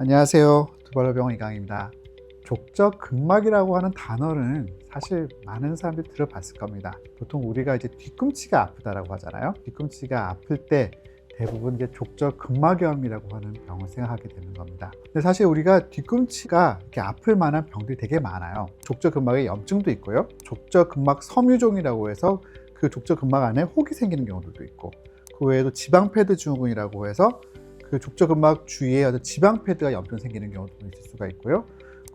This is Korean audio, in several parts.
안녕하세요. 두발로병원 이강입니다. 족저근막이라고 하는 단어는 사실 많은 사람들이 들어봤을 겁니다. 보통 우리가 이제 뒤꿈치가 아프다라고 하잖아요. 뒤꿈치가 아플 때 대부분 이제 족저근막염이라고 하는 병을 생각하게 되는 겁니다. 근데 사실 우리가 뒤꿈치가 이렇게 아플 만한 병들이 되게 많아요. 족저근막에 염증도 있고요. 족저근막 섬유종이라고 해서 그 족저근막 안에 혹이 생기는 경우도 있고, 그 외에도 지방패드 증후군이라고 해서 그 족저근막 주위에 어떤 지방패드가 염증 생기는 경우도 있을 수가 있고요.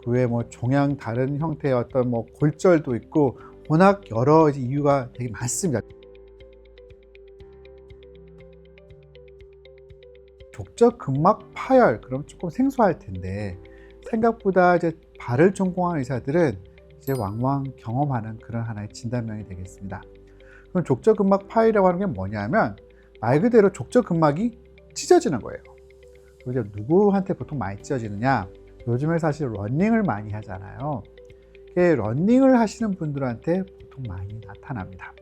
그 외에 뭐 종양 다른 형태의 어떤 뭐 골절도 있고 워낙 여러 이유가 되게 많습니다. 족저근막 파열, 그럼 조금 생소할 텐데 생각보다 이제 발을 전공한 의사들은 이제 왕왕 경험하는 그런 하나의 진단명이 되겠습니다. 그럼 족저근막 파열이라고 하는 게 뭐냐면 말 그대로 족저근막이 찢어지는 거예요. 이제 누구한테 보통 많이 찢어지느냐? 요즘에 사실 러닝을 많이 하잖아요. 이게 러닝을 하시는 분들한테 보통 많이 나타납니다.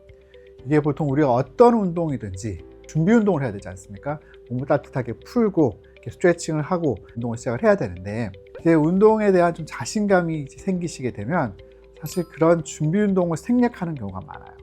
이게 보통 우리가 어떤 운동이든지 준비 운동을 해야 되지 않습니까? 몸을 따뜻하게 풀고 이렇게 스트레칭을 하고 운동을 시작을 해야 되는데, 이제 운동에 대한 좀 자신감이 생기시게 되면 사실 그런 준비 운동을 생략하는 경우가 많아요.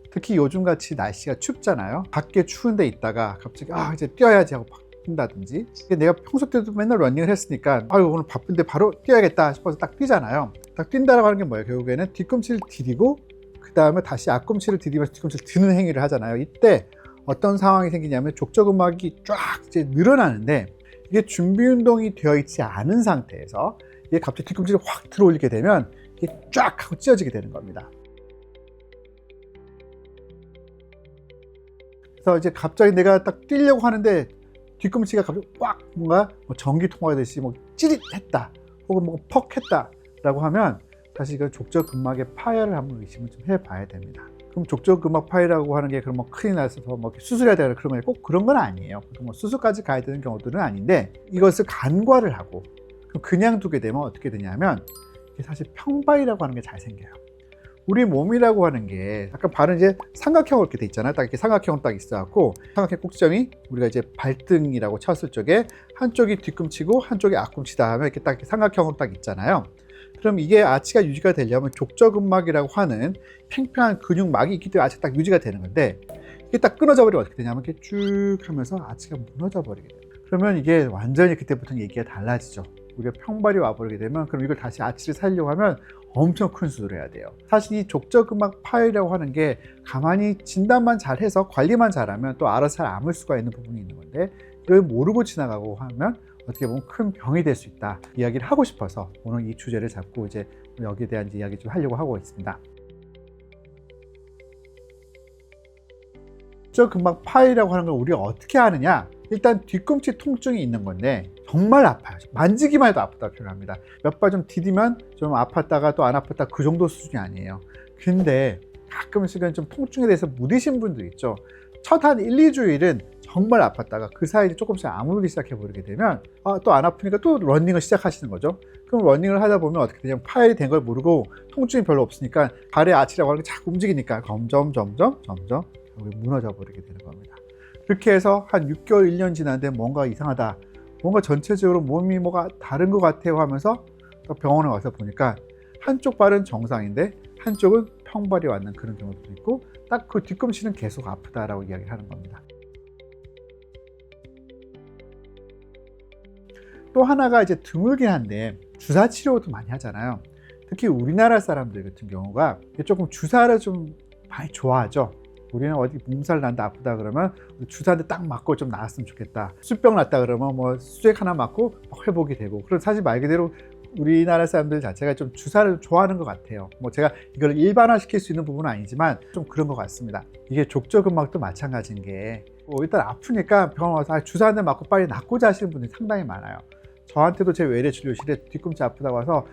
특히 요즘같이 날씨가 춥잖아요. 밖에 추운 데 있다가 갑자기 이제 뛰어야지 하고 뛴다든지, 내가 평소 때도 맨날 러닝을 했으니까 오늘 바쁜데 바로 뛰어야겠다 싶어서 딱 뛰잖아요. 딱 뛴다라고 하는 게 뭐예요? 결국에는 뒤꿈치를 디디고 그 다음에 다시 앞꿈치를 디디면서 뒤꿈치를 드는 행위를 하잖아요. 이때 어떤 상황이 생기냐면 족저근막이 쫙 이제 늘어나는데, 이게 준비 운동이 되어 있지 않은 상태에서 이게 갑자기 뒤꿈치를 확 들어 올리게 되면 이게 쫙 하고 찢어지게 되는 겁니다. 그래서 이제 갑자기 내가 딱 뛰려고 하는데 뒤꿈치가 갑자기 꽉 뭔가 전기 통하듯이 찌릿했다 혹은 퍽 했다 라고 하면 사실 이건 족저근막의 파열을 한번 의심을 좀 해봐야 됩니다. 그럼 족저근막 파열이라고 하는 게 그럼 큰일 나서 수술해야 되거나 그런 건 꼭 그런 건 아니에요. 보통 수술까지 가야 되는 경우들은 아닌데, 이것을 간과를 하고 그냥 두게 되면 어떻게 되냐면 이게 사실 평발이라고 하는 게 잘 생겨요. 우리 몸이라고 하는 게 약간 발은 이제 삼각형으로 이렇게 돼 있잖아요. 딱 이렇게 삼각형으로 딱 있어갖고, 삼각형 꼭지점이 우리가 이제 발등이라고 쳤을 적에 한쪽이 뒤꿈치고 한쪽이 앞꿈치다 하면 이렇게 딱 삼각형으로 딱 있잖아요. 그럼 이게 아치가 유지가 되려면 족저근막이라고 하는 팽팽한 근육막이 있기 때문에 아치가 딱 유지가 되는 건데, 이게 딱 끊어져 버리면 어떻게 되냐면 이렇게 쭉 하면서 아치가 무너져 버리게 돼요. 그러면 이게 완전히 그때부터는 얘기가 달라지죠. 우리가 평발이 와버리게 되면 그럼 이걸 다시 아치를 살려고 하면 엄청 큰 수술을 해야 돼요. 사실 이 족저근막 파열이라고 하는 게 가만히 진단만 잘해서 관리만 잘하면 또 알아서 잘 아물 수가 있는 부분이 있는 건데, 이걸 모르고 지나가고 하면 어떻게 보면 큰 병이 될 수 있다 이야기를 하고 싶어서 오늘 이 주제를 잡고 이제 여기에 대한 이야기 좀 하려고 하고 있습니다. 족저근막 파열이라고 하는 걸 우리가 어떻게 아느냐? 일단 뒤꿈치 통증이 있는 건데 정말 아파요. 만지기만 해도 아프다고 표현합니다. 몇 발 좀 디디면 좀 아팠다가 또 안 아팠다, 그 정도 수준이 아니에요. 근데 가끔씩은 좀 통증에 대해서 무디신 분들 있죠. 첫 한 1, 2주일은 정말 아팠다가 그 사이에 조금씩 아물기 시작해 버리게 되면 또 안 아프니까 또 러닝을 시작하시는 거죠. 그럼 러닝을 하다 보면 어떻게 되냐면 파열이 된 걸 모르고 통증이 별로 없으니까 발의 아치라고 하는 게 자꾸 움직이니까 점점 결국에 무너져 버리게 되는 겁니다. 그렇게 해서 한 6개월, 1년 지났는데 뭔가 이상하다, 뭔가 전체적으로 몸이 뭐가 다른 것 같아요 하면서 또 병원에 와서 보니까 한쪽 발은 정상인데 한쪽은 평발이 왔는 그런 경우도 있고, 딱 그 뒤꿈치는 계속 아프다라고 이야기를 하는 겁니다. 또 하나가 이제 드물긴 한데 주사 치료도 많이 하잖아요. 특히 우리나라 사람들 같은 경우가 조금 주사를 좀 많이 좋아하죠. 우리는 어디 몸살 난다 아프다 그러면 주사 한 대 딱 맞고 좀 나았으면 좋겠다. 수병 났다 그러면 수액 하나 맞고 회복이 되고. 그럼 사실 말 그대로 우리나라 사람들 자체가 좀 주사를 좋아하는 것 같아요. 제가 이걸 일반화 시킬 수 있는 부분은 아니지만 좀 그런 것 같습니다. 이게 족저근막도 마찬가지인 게 일단 아프니까 병원 와서 주사 한 대 맞고 빨리 낫고자 하시는 분들이 상당히 많아요. 저한테도 제 외래 진료실에 뒤꿈치 아프다고 와서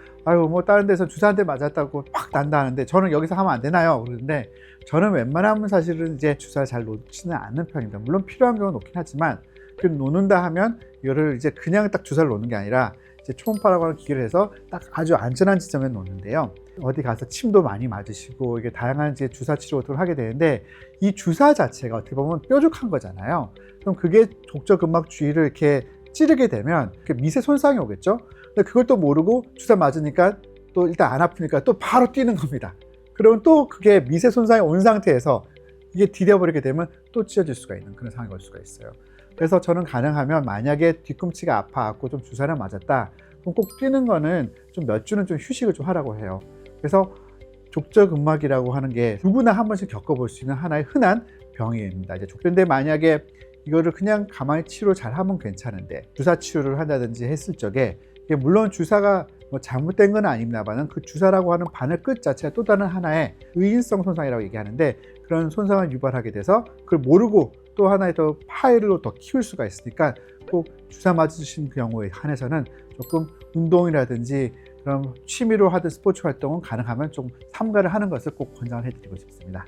다른 데서 주사 한 대 맞았다고 막 난다는데 저는 여기서 하면 안 되나요? 그러는데 저는 웬만하면 사실은 이제 주사를 잘 놓지는 않는 편입니다. 물론 필요한 경우는 놓긴 하지만, 그 놓는다 하면 이거를 이제 그냥 딱 주사를 놓는 게 아니라 이제 초음파라고 하는 기계를 해서 딱 아주 안전한 지점에 놓는데요. 어디 가서 침도 많이 맞으시고 이게 다양한 이제 주사 치료를 하게 되는데, 이 주사 자체가 어떻게 보면 뾰족한 거잖아요. 그럼 그게 족저근막 주위를 이렇게 찌르게 되면 미세 손상이 오겠죠. 근데 그걸 또 모르고 주사 맞으니까 또 일단 안 아프니까 또 바로 뛰는 겁니다. 그러면 또 그게 미세 손상이 온 상태에서 이게 디뎌버리게 되면 또 찢어질 수가 있는 그런 상황이 올 수가 있어요. 그래서 저는 가능하면 만약에 뒤꿈치가 아파갖고 좀 주사를 맞았다, 그럼 꼭 뛰는 거는 좀 몇 주는 좀 휴식을 좀 하라고 해요. 그래서 족저근막이라고 하는 게 누구나 한 번씩 겪어볼 수 있는 하나의 흔한 병입니다. 그런데 만약에 이거를 그냥 가만히 치료 잘 하면 괜찮은데 주사 치료를 한다든지 했을 적에, 이게 물론 주사가 뭐 잘못된 건 아닙니다만 그 주사라고 하는 바늘 끝 자체가 또 다른 하나의 의인성 손상이라고 얘기하는데, 그런 손상을 유발하게 돼서 그걸 모르고 또 하나의 더 파열로 더 키울 수가 있으니까 꼭 주사 맞으신 경우에 한해서는 조금 운동이라든지 그런 취미로 하던 스포츠 활동은 가능하면 좀 삼가를 하는 것을 꼭 권장을 해드리고 싶습니다.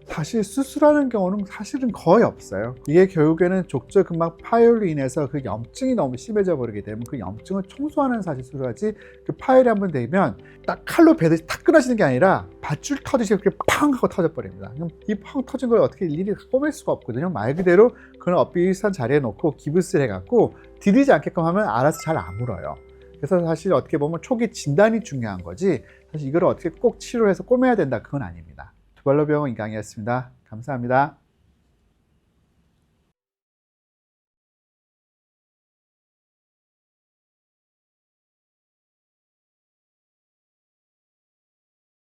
사실 수술하는 경우는 사실은 거의 없어요. 이게 결국에는 족저근막 파열로 인해서 그 염증이 너무 심해져 버리게 되면 그 염증을 청소하는 사실 수술하지, 그 파열이 한번 되면 딱 칼로 베듯이 탁 끊어지는 게 아니라 밧줄 터듯이 이렇게 팡 하고 터져 버립니다. 그럼 이 팡 터진 걸 어떻게 일일이 꼬맬 수가 없거든요. 말 그대로 그런 엇비슷한 자리에 놓고 기부스를 해갖고 디리지 않게끔 하면 알아서 잘 아물어요. 그래서 사실 어떻게 보면 초기 진단이 중요한 거지, 사실 이걸 어떻게 꼭 치료해서 꼬매야 된다, 그건 아닙니다. 두발로병원 이강이었습니다. 감사합니다.